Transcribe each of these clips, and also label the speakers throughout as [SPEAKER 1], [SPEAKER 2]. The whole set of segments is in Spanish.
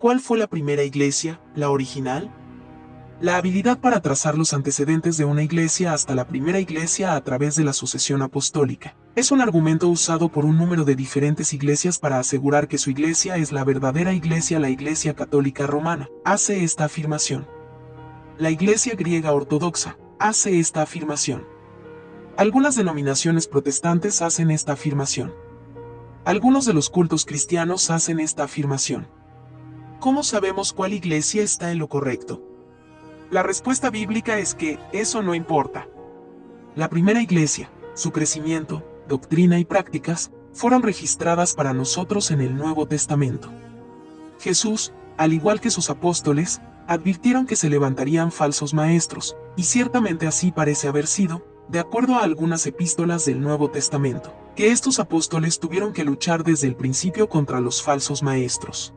[SPEAKER 1] ¿Cuál fue la primera iglesia, la original? La habilidad para trazar los antecedentes de una iglesia hasta la primera iglesia a través de la sucesión apostólica es un argumento usado por un número de diferentes iglesias para asegurar que su iglesia es la verdadera iglesia. La Iglesia Católica Romana hace esta afirmación. La Iglesia Griega Ortodoxa hace esta afirmación. Algunas denominaciones protestantes hacen esta afirmación. Algunos de los cultos cristianos hacen esta afirmación. ¿Cómo sabemos cuál iglesia está en lo correcto? La respuesta bíblica es que eso no importa. La primera iglesia, su crecimiento, doctrina y prácticas, fueron registradas para nosotros en el Nuevo Testamento. Jesús, al igual que sus apóstoles, advirtieron que se levantarían falsos maestros, y ciertamente así parece haber sido, de acuerdo a algunas epístolas del Nuevo Testamento, que estos apóstoles tuvieron que luchar desde el principio contra los falsos maestros.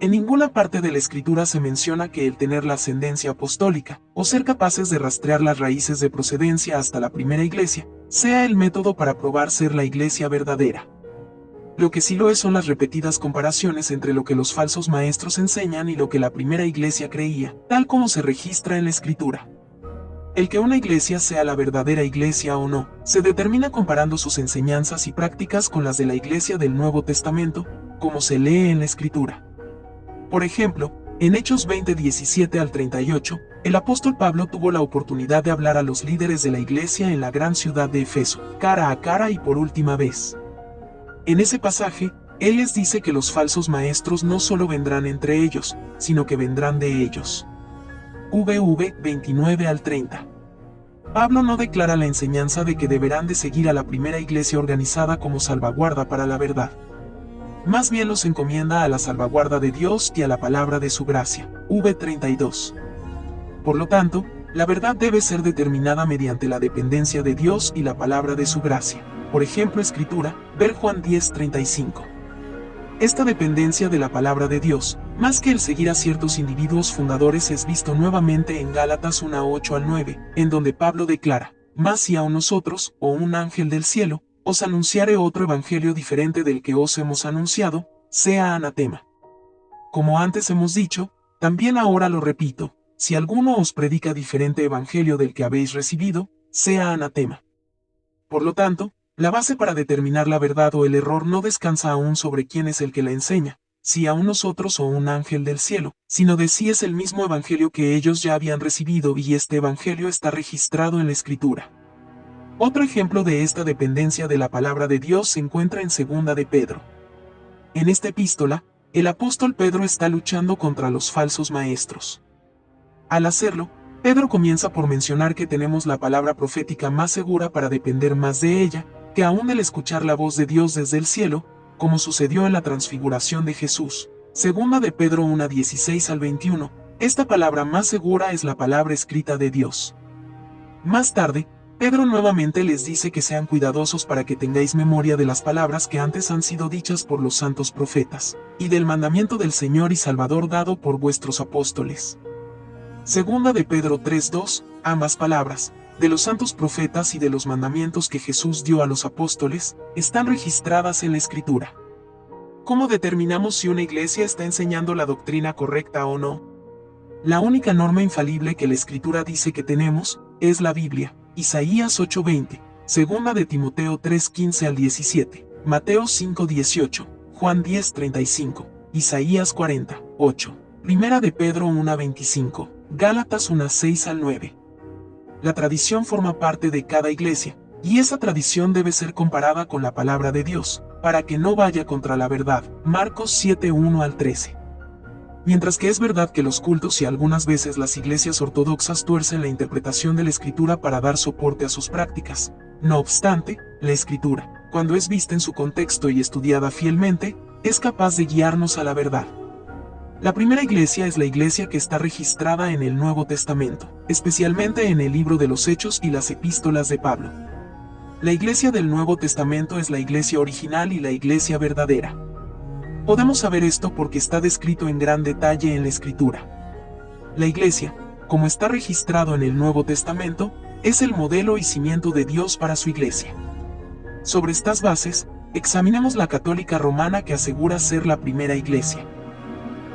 [SPEAKER 1] En ninguna parte de la Escritura se menciona que el tener la ascendencia apostólica, o ser capaces de rastrear las raíces de procedencia hasta la primera iglesia, sea el método para probar ser la iglesia verdadera. Lo que sí lo es son las repetidas comparaciones entre lo que los falsos maestros enseñan y lo que la primera iglesia creía, tal como se registra en la Escritura. El que una iglesia sea la verdadera iglesia o no, se determina comparando sus enseñanzas y prácticas con las de la iglesia del Nuevo Testamento, como se lee en la Escritura. Por ejemplo, en Hechos 20:17 al 38, el apóstol Pablo tuvo la oportunidad de hablar a los líderes de la iglesia en la gran ciudad de Efeso, cara a cara y por última vez. En ese pasaje, él les dice que los falsos maestros no solo vendrán entre ellos, sino que vendrán de ellos. VV 29 al 30. Pablo no declara la enseñanza de que deberán de seguir a la primera iglesia organizada como salvaguarda para la verdad. Más bien los encomienda a la salvaguarda de Dios y a la palabra de su gracia. V32. Por lo tanto, la verdad debe ser determinada mediante la dependencia de Dios y la palabra de su gracia. Por ejemplo, Escritura, ver Juan 10:35. Esta dependencia de la palabra de Dios, más que el seguir a ciertos individuos fundadores, es visto nuevamente en Gálatas 1:8 al 9, en donde Pablo declara: «Mas si a nosotros, o un ángel del cielo, os anunciare otro evangelio diferente del que os hemos anunciado, sea anatema». Como antes hemos dicho, también ahora lo repito, si alguno os predica diferente evangelio del que habéis recibido, sea anatema. Por lo tanto, la base para determinar la verdad o el error no descansa aún sobre quién es el que la enseña, si a nosotros o un ángel del cielo, sino de si es el mismo evangelio que ellos ya habían recibido y este evangelio está registrado en la Escritura. Otro ejemplo de esta dependencia de la palabra de Dios se encuentra en 2 de Pedro. En esta epístola, el apóstol Pedro está luchando contra los falsos maestros. Al hacerlo, Pedro comienza por mencionar que tenemos la palabra profética más segura para depender más de ella, que aún el escuchar la voz de Dios desde el cielo, como sucedió en la transfiguración de Jesús. 2 de Pedro 1:16 al 21, esta palabra más segura es la palabra escrita de Dios. Más tarde, Pedro nuevamente les dice que sean cuidadosos para que tengáis memoria de las palabras que antes han sido dichas por los santos profetas, y del mandamiento del Señor y Salvador dado por vuestros apóstoles. 2 de Pedro 3:2, ambas palabras, de los santos profetas y de los mandamientos que Jesús dio a los apóstoles, están registradas en la Escritura. ¿Cómo determinamos si una iglesia está enseñando la doctrina correcta o no? La única norma infalible que la Escritura dice que tenemos, es la Biblia. Isaías 8:20, 2 de Timoteo 3:15 al 17, Mateo 5:18, Juan 10:35, Isaías 40:8, 1 de Pedro 1:25, Gálatas 1:6 al 9. La tradición forma parte de cada iglesia, y esa tradición debe ser comparada con la palabra de Dios, para que no vaya contra la verdad. Marcos 7:1 al 13. Mientras que es verdad que los cultos y algunas veces las iglesias ortodoxas tuercen la interpretación de la Escritura para dar soporte a sus prácticas, no obstante, la Escritura, cuando es vista en su contexto y estudiada fielmente, es capaz de guiarnos a la verdad. La primera iglesia es la iglesia que está registrada en el Nuevo Testamento, especialmente en el libro de los Hechos y las epístolas de Pablo. La iglesia del Nuevo Testamento es la iglesia original y la iglesia verdadera. Podemos saber esto porque está descrito en gran detalle en la Escritura. La iglesia, como está registrado en el Nuevo Testamento, es el modelo y cimiento de Dios para su iglesia. Sobre estas bases, examinemos la católica romana que asegura ser la primera iglesia.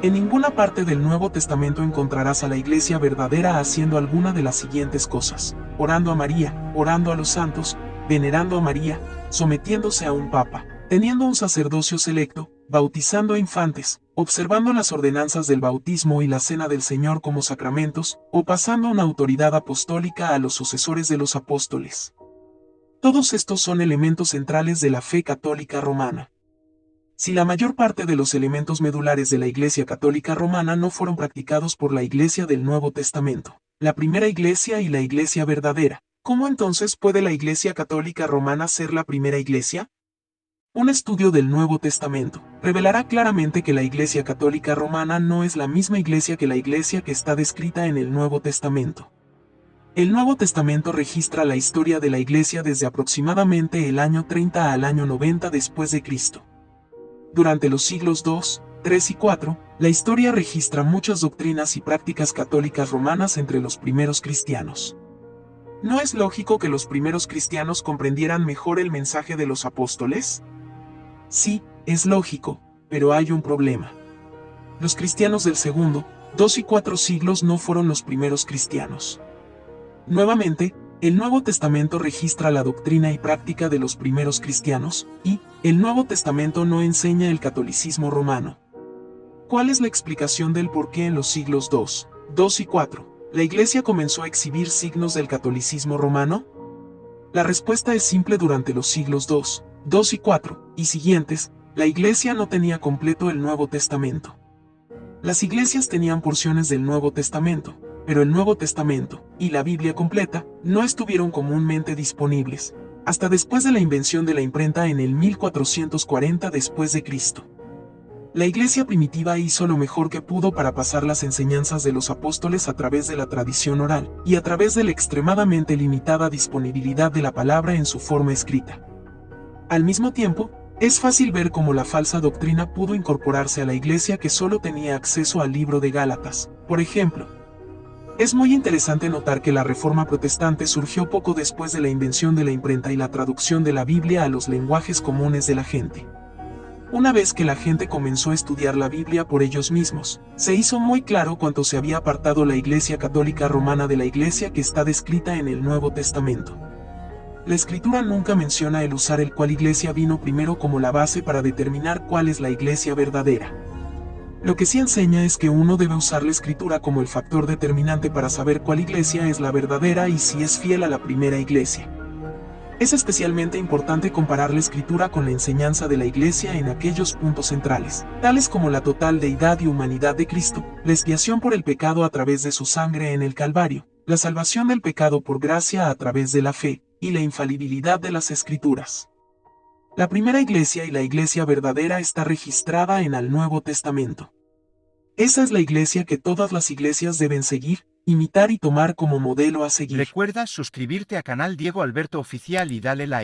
[SPEAKER 1] En ninguna parte del Nuevo Testamento encontrarás a la iglesia verdadera haciendo alguna de las siguientes cosas: orando a María, orando a los santos, venerando a María, sometiéndose a un papa, teniendo un sacerdocio selecto, bautizando a infantes, observando las ordenanzas del bautismo y la cena del Señor como sacramentos, o pasando una autoridad apostólica a los sucesores de los apóstoles. Todos estos son elementos centrales de la fe católica romana. Si la mayor parte de los elementos medulares de la Iglesia Católica Romana no fueron practicados por la Iglesia del Nuevo Testamento, la primera Iglesia y la Iglesia verdadera, ¿cómo entonces puede la Iglesia Católica Romana ser la primera Iglesia? Un estudio del Nuevo Testamento revelará claramente que la Iglesia Católica Romana no es la misma Iglesia que la Iglesia que está descrita en el Nuevo Testamento. El Nuevo Testamento registra la historia de la Iglesia desde aproximadamente el año 30 al año 90 después de Cristo. Durante los siglos II, III y IV, la historia registra muchas doctrinas y prácticas católicas romanas entre los primeros cristianos. ¿No es lógico que los primeros cristianos comprendieran mejor el mensaje de los apóstoles? Sí, es lógico, pero hay un problema. Los cristianos del segundo, II y IV siglos no fueron los primeros cristianos. Nuevamente, el Nuevo Testamento registra la doctrina y práctica de los primeros cristianos, y el Nuevo Testamento no enseña el catolicismo romano. ¿Cuál es la explicación del por qué en los siglos II y IV, la Iglesia comenzó a exhibir signos del catolicismo romano? La respuesta es simple: durante los siglos II y IV y siguientes, la Iglesia no tenía completo el Nuevo Testamento. Las iglesias tenían porciones del Nuevo Testamento, pero el Nuevo Testamento y la Biblia completa no estuvieron comúnmente disponibles, hasta después de la invención de la imprenta en el 1440 después de Cristo. La iglesia primitiva hizo lo mejor que pudo para pasar las enseñanzas de los apóstoles a través de la tradición oral y a través de la extremadamente limitada disponibilidad de la palabra en su forma escrita. Al mismo tiempo, es fácil ver cómo la falsa doctrina pudo incorporarse a la iglesia que solo tenía acceso al libro de Gálatas, por ejemplo. Es muy interesante notar que la Reforma Protestante surgió poco después de la invención de la imprenta y la traducción de la Biblia a los lenguajes comunes de la gente. Una vez que la gente comenzó a estudiar la Biblia por ellos mismos, se hizo muy claro cuánto se había apartado la Iglesia Católica Romana de la Iglesia que está descrita en el Nuevo Testamento. La Escritura nunca menciona el usar el cual iglesia vino primero como la base para determinar cuál es la iglesia verdadera. Lo que sí enseña es que uno debe usar la Escritura como el factor determinante para saber cuál iglesia es la verdadera y si es fiel a la primera iglesia. Es especialmente importante comparar la Escritura con la enseñanza de la iglesia en aquellos puntos centrales, tales como la total deidad y humanidad de Cristo, la expiación por el pecado a través de su sangre en el Calvario, la salvación del pecado por gracia a través de la fe, y la infalibilidad de las Escrituras. La primera iglesia y la iglesia verdadera está registrada en el Nuevo Testamento. Esa es la iglesia que todas las iglesias deben seguir, imitar y tomar como modelo a seguir.
[SPEAKER 2] Recuerda suscribirte a canal Diego Alberto Oficial y dale like.